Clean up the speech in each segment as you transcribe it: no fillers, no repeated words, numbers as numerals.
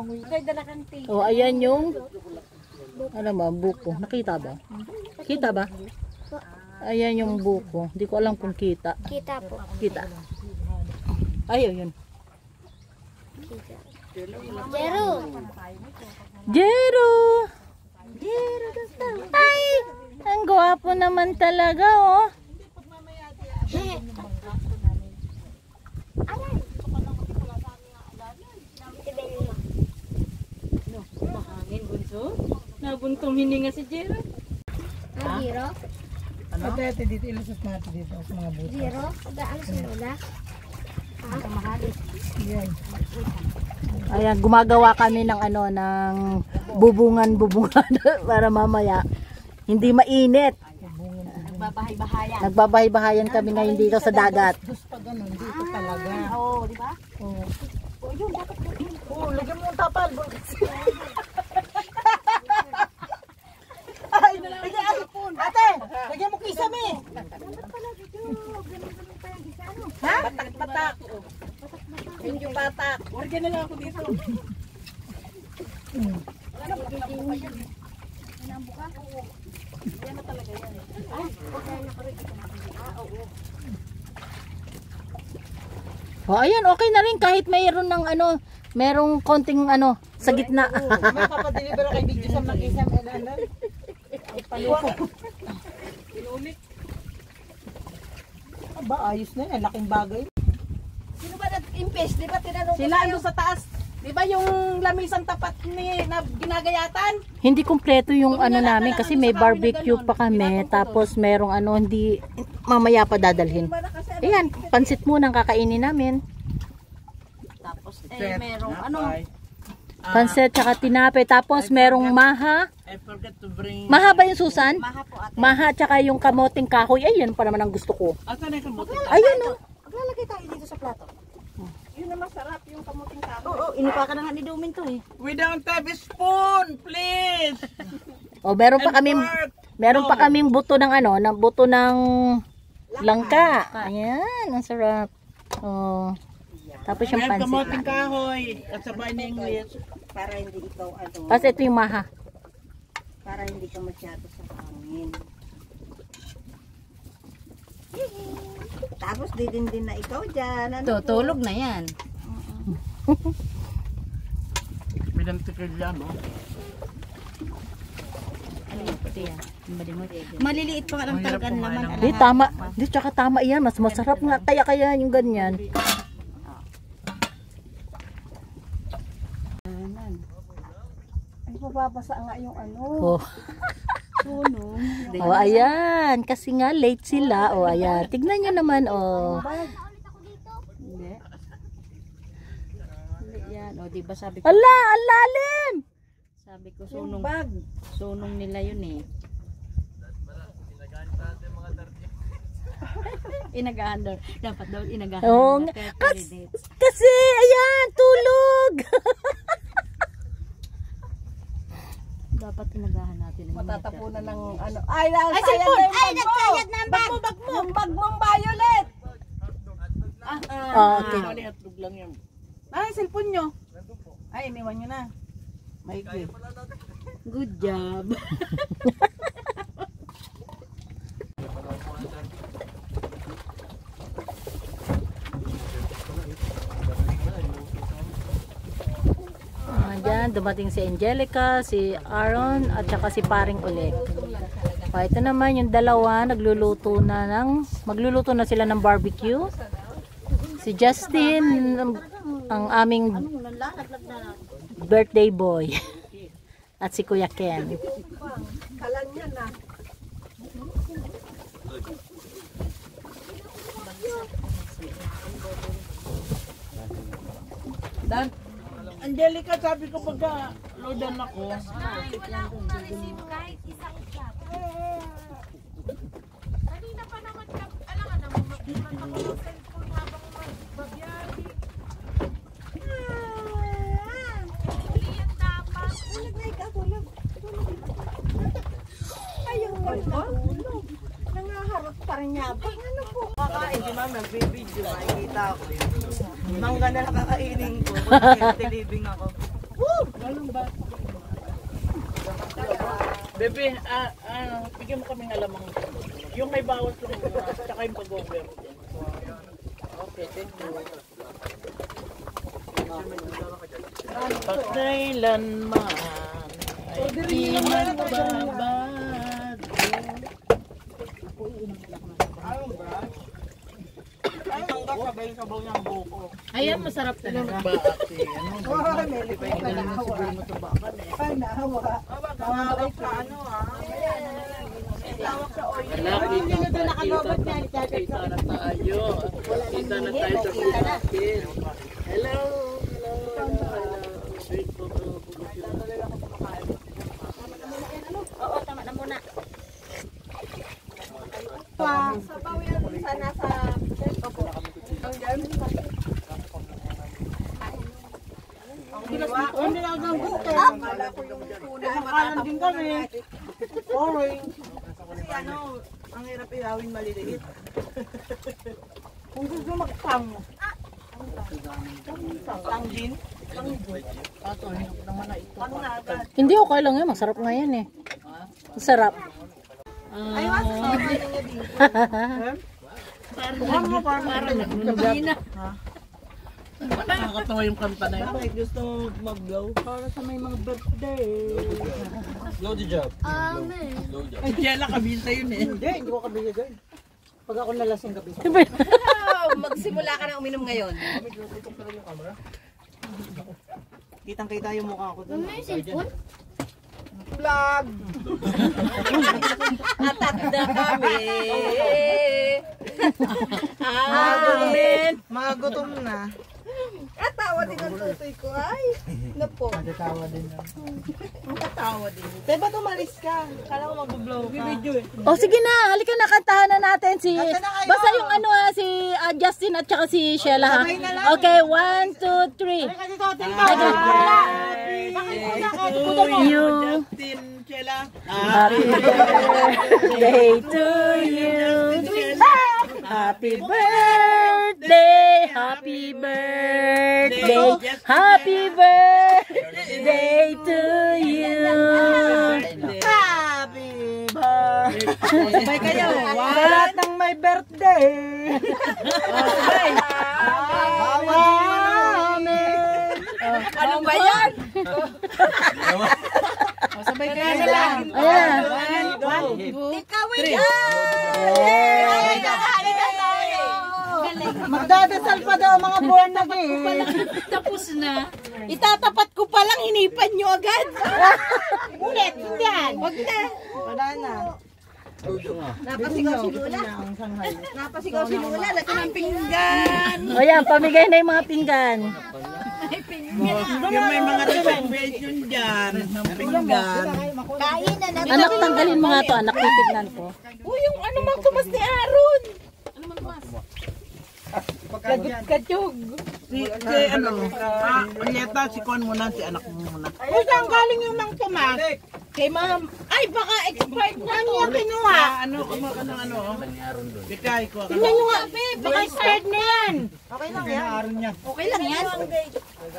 manguya. Oh, ayan yung ano ba, buko. Nakita ba? Kita ba? Ayan yung buko. Hindi ko alam kung kita. Kita po. Kita. Ayaw yun. Jero! Jero! Ay! Ang gwapo naman talaga, oh. Mahangin, bunso. Nabuntong hininga si Jero. Jero? Ano? Ate, dito ilusot natin dito sa mga butas. Jero? Ano sa mula? Yan. Ayan, gumagawa kami ng ano, ng bubungan para mamaya hindi mainit. Nagbabahay-bahayan kami ngayon dito sa dagat. Gusto pa ganun, dito talaga. Oo, di ba? Oo. Oo, yun, dapat gawin. Oo, lagyan mo ng tapal. Ay, ate, lagyan mo kisame. Ha? Batak. Medyo batak. Organ na lang ako dito. Oh, ayan, okay na rin kahit mayroon ng ano, merong konting ano sa gitna. May papadeliver kay Big Jus ang mag-isam. Ay, palupo. Inulit. Aba, ayos na yan. Laking bagay. Sino ba nag-impes? Di ba tinanong Sila ano sa taas? Di ba yung lamisang tapat ni na ginagayatan? Hindi kumpleto yung ano namin kasi may barbecue pa kami, tapos merong ano, hindi mamaya pa dadalhin. Ayan, pansit muna ang kakainin namin. Tapos merong ano? Pansit tsaka tinapay, tapos merong maha. I forgot to bring... Maha ba yung Susan? Maha po ate. Maha tsaka yung kamoting kahoy. Ayun pa naman ang gusto ko. Asan na yung kamote? Ayun oh. Maglalagay tayo dito sa plato. Yun na masarap yung kamuting kahoy. Oo, inipakan na nga ni Dumin to eh. We don't have a spoon, please! Oh, meron pa kaming buto ng ano, ng buto ng langka. Ayan, ang sarap. Oh. Tapos yung pansit. Kamuting kahoy at sabay na English. Para hindi ikaw ano, Tapos ito yung maha. para hindi ka masyado sa hangin. Tapos din na ikaw dyan. Ano Tutulog na yan. Pinantikil yan, no? maliliit pa ka lang talaga naman. Di tama. Di tsaka tama yan. Mas masarap nga. Kaya yung ganyan. Ay, mababasa nga yung ano. Oh. Oh, ayan. Kasi nga late sila. Oh, ayan. Tignan nyo naman, oh. Hindi. Yan, o diba sabi ko, Ala, ang lalim! sabi ko sunong nila yun eh. Inagahan daw. Dapat daw inagahan. Oh, na 30 minutes. kasi, ayan, tulog! Dapat inagahan natin. Matatapunan ng ano. Ay, cellphone! Ay, nagsayad na ang bag! Bag mo! Yung bag mong violet! Okay. Itlog lang yan. Ay, cellphone nyo. Ay, iniwan nyo na. May gift. Good job. Ayan, dumating si Angelica, si Aaron, at saka si Paring Ulik. Ito naman yung dalawa, magluluto na sila ng barbecue. Si Justin, ang aming birthday boy. At si Kuya Ken. Kalan yan na. Dan, Angelica, sabi ko pagka loadan ako. Kanina pa naman alangan na magbiman ako ng cellphone habang magbabiyahe. Uli yan dapat. Ayun ko tulog. Nangaharap pa rin niya. Ano po? Kakain si ma'am, nagbibideo. Makikita ko yun. Mangga na lang kakainin ko. Tilibing ako. Woo! Bebe, bigyan mo kaming alamang. Yung may bawat lang muna, tsaka yung pag-over. Okay, thank you. Pagkailanman ay di magbabago. Ayan, masarap talaga. Ba, ate, ano? Ay, nahawa. Tawag ka, ano Malapit na kita na tayo. Kita na tayo sa Philippines. Hello. Wait po. Oo, tama na muna. Sabaw yan sana sa... Hindi na ang buto. Akala ko yung tunay matatapos din kami. Sorry. Kasi ano, ang hirap ilawin maliliit. Kung gusto magtang. Tang din? Ato, hinap naman na ito. Ano na agad? Hindi, okay lang yan. Masarap nga yan eh. Masarap. Ay, wasa sa mga niya dito. Parang nagkabina. Nakakatawa yung kanta na yun. Bakit gusto mo mag-blow? Para sa may mga birthday. Amen. Ay, kaya lang kabinta yun eh. Hindi ko kabili dyan. Pag ako nalasing gabi. Magsimula ka na uminom ngayon. Kitang-kita yung mukha ko dun. Ano yung cellphone? Vlog! Atatda kami. Amen! Mga gutom na. Tawa din ang tutoy ko. Ay, napo. Nagkatawa din yan. Tawa din. Pwede ba tumalis ka? Kala ko mag-blow ka. Video eh. O sige na, halika na, kantahan na natin si... Kanta na kayo. Basta yung ano si Justin at saka si Sheila ha. Sabay na lang. Okay, 1, 2, 3. Kasi totin ka. You, Justin, Chela. happy birthday to you. Happy birthday, happy birthday, happy birthday to you. Happy birthday. Sabay kayo. Sa lahat ng may birthday. Amen. Ano ba yan? Sabay kayo na lang. Ayan. Magdadasal pa daw mga born again. Tapos na. Itatapat ko pa lang, hinipan nyo agad. Ulit, yan. Wag na. Wala na. Napasigaw si Lula. Ang Shanghai. Napasigaw si Lula. Lagi ng pinggan. O yan, pamigay na yung mga pinggan. Yung may mga celebration dyan. Ng pinggan. Kain na na. Anak, tanggalin mo nga to, anak, titignan ko. Yung ano mang tumas ni Aaron. Ano mang tumas? Kadyog. Si ano, Unyeta, si Juan muna, si anak mo muna. Uy, saan galing yung mang tumas? Kay ma'am. Ay, baka expired na niya kinuha. Ano, Bikay ko. Tingnan nyo nga, babe. Baka expired na yan. Okay lang yan. Okay lang yan.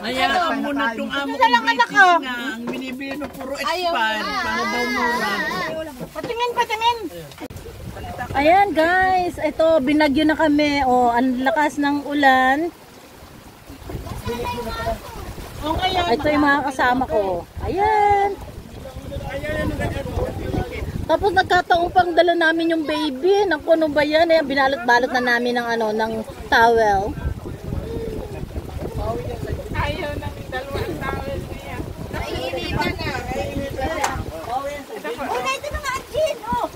Hayaan muna itong amo kong British nga. Ang binibili no puro expired. Para daw mura. Patingin, patingin. Ayan guys, ito binagyo na kami. O, ang lakas ng ulan. Ito yung mga kasama ko. Ayan. Tapos nagkataon pang dala namin yung baby. Naku, ano ba yan? Ayan, binalot-balot na namin ng ano, ng towel. Ayaw ng dalawang towel niya. Naiinitan na. Una, ito na nga, Jin. Oh.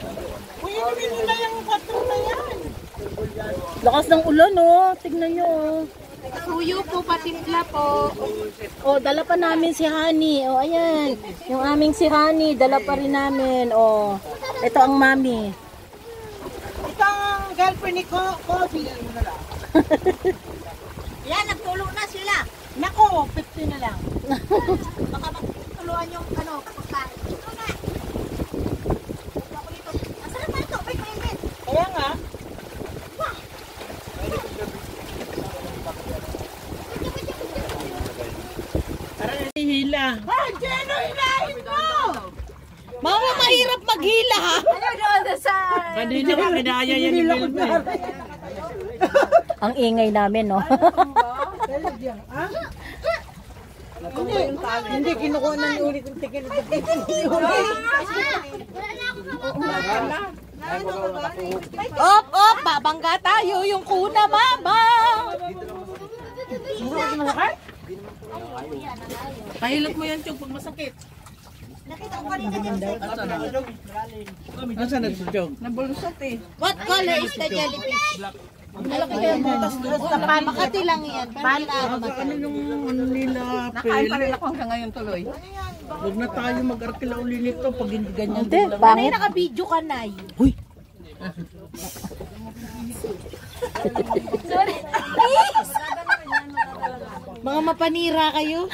Uy, hindi nila yung patong na yan. Lakas ng ulan, oh. Tignan nyo, oh. Suyo po, patimpla po. Oh, dala pa namin si Honey. Oh, ayan. Yung aming si Honey, dala pa rin namin. Oh, ito ang mami. Ito ang girlfriend ni Kobe. Yan, nagtulong na sila. Nako, 50 na lang. Baka magtuluan yung ano, pagkain. Ito na. Ako dito. Masarap na ito. May mainit. Kaya nga. Hila. hila. Mama, mahirap maghila ha. Kanina ka, kinaya yan ni Bilby. Ang ingay namin, no? Hindi, kinukuha na ni Uli kung tikin. Op, op, babangga tayo yung kuna, mama. Pahilot mo yan, Chog, pag masakit. Nakita ko kanina dyan sa Nasaan na si Chog? What color is the jellyfish? Malaki yan. Makati lang yan. Ano yung ano nila, Nakain pa rin Pel? ako hanggang ngayon tuloy. Huwag na tayo mag-arkila uli nito pag hindi ganyan. Hindi, pangit. Naka-video ka na Mga mapanira kayo.